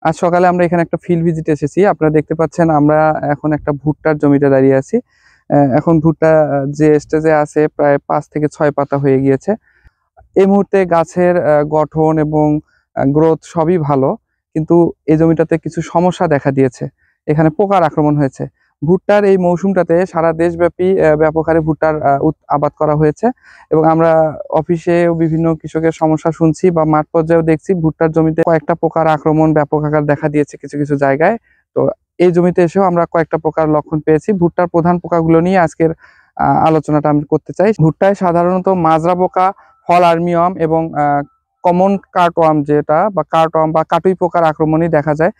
আজ সকালে আমরা এখানে একটা ফিল্ড ভিজিট এসেছি। আপনারা দেখতে পাচ্ছেন আমরা এখন একটা ভুট্টার জমিতে দাঁড়িয়ে আছি। এখন ভুট্টা যে স্টেজে আছে প্রায় 5 থেকে 6 পাতা হয়ে গিয়েছে। এই মুহূর্তে গাছের গঠন এবং গ্রোথ সবই ভালো, কিন্তু এই জমিটাতে কিছু সমস্যা দেখা দিয়েছে। এখানে পোকার আক্রমণ হয়েছে। ভুট্টার এই মৌসুমটাতে সারা দেশব্যাপী ব্যাপক হারে ভুট্টার আবাদ করা হয়েছে এবং আমরা অফিসেও বিভিন্ন কৃষকের সমস্যা শুনছি বা মাঠ পর্যায়েও দেখছি ভুট্টার জমিতে কয়েকটা পোকার আক্রমণ ব্যাপক আকার দেখা দিয়েছে কিছু কিছু জায়গায়। তো এই জমিতে এসেও আমরা কয়েকটা পোকার লক্ষণ পেয়েছি। ভুট্টার প্রধান পোকাগুলো নিয়ে আজকের আলোচনাটা আমি করতে চাই। ভুট্টায় সাধারণত মাজরা পোকা, ফল আর্মিওয়াম এবং কমন কার্টওয়ার্ম যেটা বা কার্টওয়ার্ম বা কাটুই পোকার আক্রমণই দেখা যায়।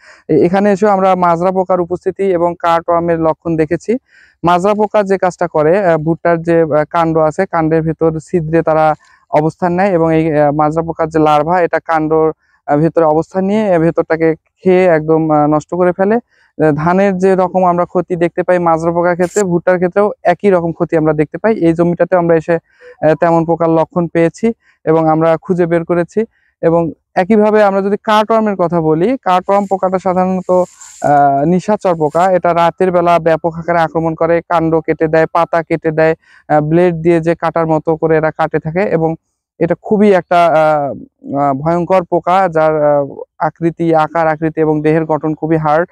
এখানে এসেও আমরা মাজরা পোকার উপস্থিতি এবং কার্টওয়ার্মের লক্ষণ দেখেছি। মাজরা পোকা যে কাজটা করে, ভুট্টার যে কাণ্ড আছে কাণ্ডের ভেতর ছিদ্রে তারা অবস্থান নেয় এবং এই মাজরা পোকার যে লার্ভা এটা কাণ্ডর ভেতরে অবস্থান নিয়ে ভেতরটাকে খেয়ে একদম নষ্ট করে ফেলে। ধানের যে রকম আমরা ক্ষতি দেখতে পাই মাজরা পোকার ক্ষেত্রে, ভুট্টার ক্ষেত্রেও একই রকম ক্ষতি আমরা দেখতে পাই। এই জমিটাতে আমরা এসে তেমন পোকার লক্ষণ পেয়েছি এবং আমরা খুঁজে বের করেছি। এবং একইভাবে আমরা যদি কার্টওয়ার্মের কথা বলি, কার্টওয়ার্ম পোকাটা সাধারণত নিশাচর পোকা। এটা রাতের বেলা ব্যাপক আকারে আক্রমণ করে, কাণ্ড কেটে দেয়, পাতা কেটে দেয়, ব্লেড দিয়ে যে কাটার মতো করে এরা কাটে থাকে এবং এটা খুবই একটা ভয়ঙ্কর পোকা, যার আকার আকৃতি এবং দেহের গঠন খুবই হার্ড।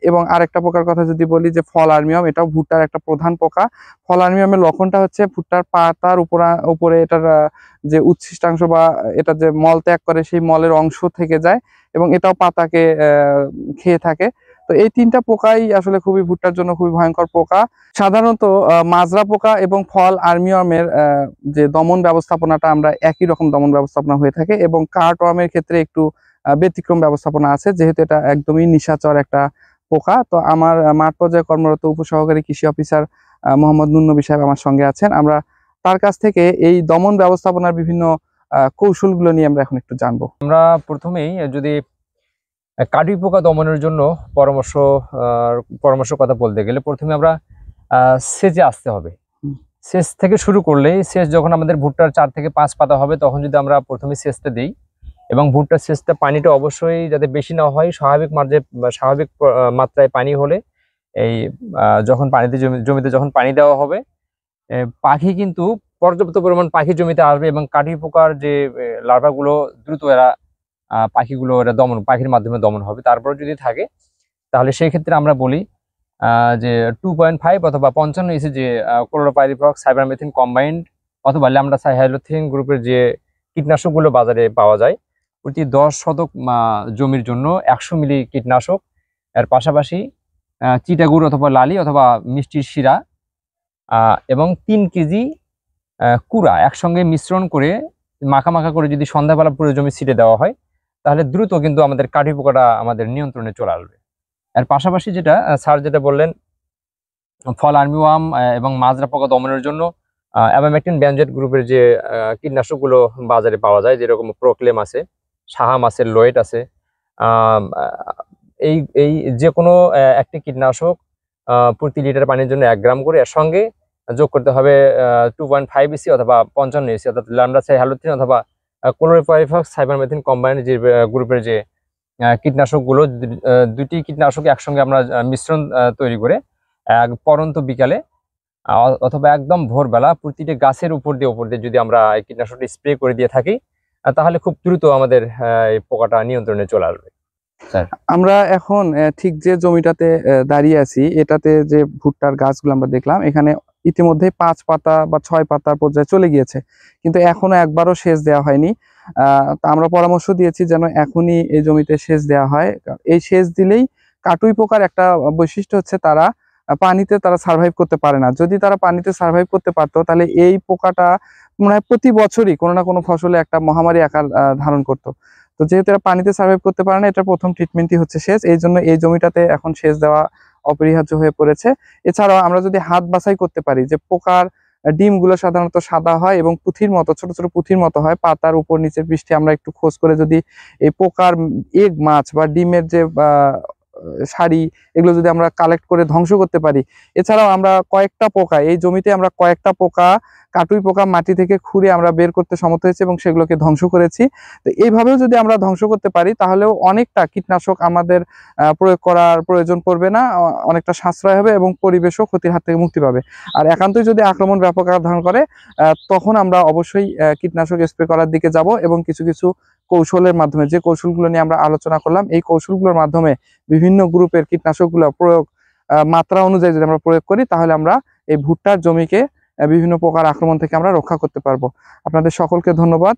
এবং আরেকটা পোকার কথা যদি বলি যে ফল আর্মিয়াম, এটাও ভুট্টার একটা প্রধান পোকা। ফল আর্মিয়ামের লক্ষণটা হচ্ছে ভুট্টার পাতার উপরে এটার যে উচ্ছিষ্টাংশ বা এটা যে মল ত্যাগ করে সেই মলের অংশ থেকে যায় এবং এটাও পাতাকে খেয়ে থাকে। তো এই তিনটা পোকাই আসলে খুবই ভুট্টার জন্য খুবই ভয়ঙ্কর পোকা। সাধারণত মাজরা পোকা এবং ফল আর্মিওয়ার্মের যে দমন ব্যবস্থাপনাটা আমরা একই রকম দমন ব্যবস্থাপনা হয়ে থাকে এবং কার্টওয়ার্মের ক্ষেত্রে একটু ব্যতিক্রম ব্যবস্থাপনা আছে, যেহেতু এটা একদমই নিশাচর একটা পোকা। তো আমার মাঠ পর্যায়ে কর্মরত উপসহকারী কৃষি অফিসার মোহাম্মদ নুননবী সাহেব আমার সঙ্গে আছেন। আমরা তার কাছ থেকে এই দমন ব্যবস্থাপনার বিভিন্ন কৌশলগুলো নিয়ে আমরা এখন একটু জানবো। আমরা প্রথমেই যদি কাটুই পোকা দমনের জন্য পরামর্শ কথা বলতে গেলে প্রথমে আমরা সেচে আসতে হবে। সেচ থেকে শুরু করলেই, সেচ যখন আমাদের ভুট্টার 4 থেকে 5 পাতা হবে তখন যদি আমরা প্রথমে সেচটা দিই এবং ভুট্টার সেচটা পানিটা অবশ্যই যাতে বেশি না হয়, স্বাভাবিক মাত্রায় পানি হলে এই যখন জমিতে যখন পানি দেওয়া হবে, পাখি কিন্তু পর্যাপ্ত পরিমাণ পাখি জমিতে আসবে এবং কাটুই পোকার যে লার্ভাগুলো দ্রুত এরা পাখির মাধ্যমে দমন হবে। তারপর যদি থাকে তাহলে সেই ক্ষেত্রে আমরা বলি যে 2.5 অথবা 55 ইসি যে ক্লোরোপাইরিফক্স সাইবারমেথিন কম্বাইন্ড অথবা ল্যামডাসাইহ্যালোথ্রিন গ্রুপের যে কীটনাশকগুলো বাজারে পাওয়া যায়, প্রতি 10 শতক জমির জন্য 100 মিলি কীটনাশক, এর পাশাপাশি চিটাগুড় অথবা লালি অথবা মিষ্টির শিরা এবং 3 কেজি কুড়া একসঙ্গে মিশ্রণ করে মাখা করে যদি সন্ধ্যাবেলা পুরো জমি ছিটে দেওয়া হয় তাহলে দ্রুত কিন্তু আমাদের কাটুই পোকাটা আমাদের নিয়ন্ত্রণে চলে আসবে। এর পাশাপাশি যেটা স্যার যেটা বললেন, ফল আর্মিওয়ার্ম এবং মাজরা পোকা দমনের জন্য অ্যাবামেকটিন বেনজয়েড গ্রুপের যে কীটনাশকগুলো বাজারে পাওয়া যায়, যেরকম প্রোক্লেম আছে, সাহাম আছে, লোয়েট আছে, এই যে কোনো একটি কীটনাশক প্রতি লিটার পানির জন্য 1 গ্রাম করে এর সঙ্গে যোগ করতে হবে 2.5 ইসি অথবা 55 ইসি অর্থাৎ ল্যামডাসাইহ্যালোথ্রিন অথবা ক্লোরোপাইরিফক্স সাইবারমেথিন কম্বাইন্ড যে গ্রুপের যে কীটনাশকগুলো, দুটি কীটনাশক একসঙ্গে আমরা মিশ্রণ তৈরি করে পরন্ত বিকালে অথবা একদম ভোরবেলা প্রতিটি গাছের উপর দিয়ে যদি আমরা এই কীটনাশকটি স্প্রে করে দিয়ে থাকি তাহলে খুব দ্রুত আমাদের এই পোকাটা নিয়ন্ত্রণে চলে আসবে। আমরা এখন ঠিক যে জমিটাতে দাঁড়িয়ে আছি, এটাতে যে ভুট্টার গাছগুলো আমরা দেখলাম, এখানে ইতিমধ্যে 5 পাতা বা 6 পাতার পর্যায়ে চলে গিয়েছে, কিন্তু এখনো একবারও সেচ দেওয়া হয়নি। তা আমরা পরামর্শ দিয়েছি যেন এখনই এই জমিতে সেচ দেওয়া হয়। এই সেচ দিলেই কাটুই পোকার একটা বৈশিষ্ট্য হচ্ছে তারা পানিতে সার্ভাইভ করতে পারে না। যদি তারা পানিতে সার্ভাইভ করতে পারতো তাহলে এই পোকাটা মনে হয় প্রতি বছরই কোনো না কোনো ফসলে একটা মহামারী আকার ধারণ করতো। তো যেহেতু এরা পানিতে সার্ভাইভ করতে পারে না, এটা প্রথম ট্রিটমেন্টই হচ্ছে সেচ। এই জন্য এই জমিটাতে এখন সেচ দেওয়া অপরিহার্য হয়ে পড়েছে। এছাড়াও আমরা যদি হাত বাছাই করতে পারি যে পোকার ডিমগুলো সাধারণত সাদা হয় এবং পুঁথির মতো ছোট ছোট পুঁথির মতো হয়, পাতার উপর নিচের পৃষ্ঠে আমরা একটু খোঁজ করে যদি এই পোকার এগ মাছ বা ডিমের যে সারি এগুলো যদি আমরা কালেক্ট করে ধ্বংস করতে পারি, এছাড়াও আমরা কয়েকটা পোকা এই জমিতে আমরা কয়েকটা পোকা কাটুই পোকা মাটি থেকে খুঁড়ে আমরা বের করতে সমর্থ হয়েছি এবং সেগুলোকে ধ্বংস করেছি। তো এইভাবেও যদি আমরা ধ্বংস করতে পারি তাহলেও অনেকটা কীটনাশক আমাদের প্রয়োগ করার প্রয়োজন পড়বে না, অনেকটা সাশ্রয় হবে এবং পরিবেশও ক্ষতির হাত থেকে মুক্তি পাবে। আর একান্তই যদি আক্রমণ ব্যাপক আকার ধারণ করে তখন আমরা অবশ্যই কীটনাশক স্প্রে করার দিকে যাব এবং কিছু কিছু কৌশলের মাধ্যমে, যে কৌশলগুলো নিয়ে আমরা আলোচনা করলাম, এই কৌশলগুলোর মাধ্যমে বিভিন্ন গ্রুপের কীটনাশকগুলো প্রয়োগ মাত্রা অনুযায়ী যদি আমরা প্রয়োগ করি তাহলে আমরা এই ভুট্টার জমিকে বিভিন্ন প্রকার আক্রমণ থেকে আমরা রক্ষা করতে পারবো। আপনাদের সকলকে ধন্যবাদ।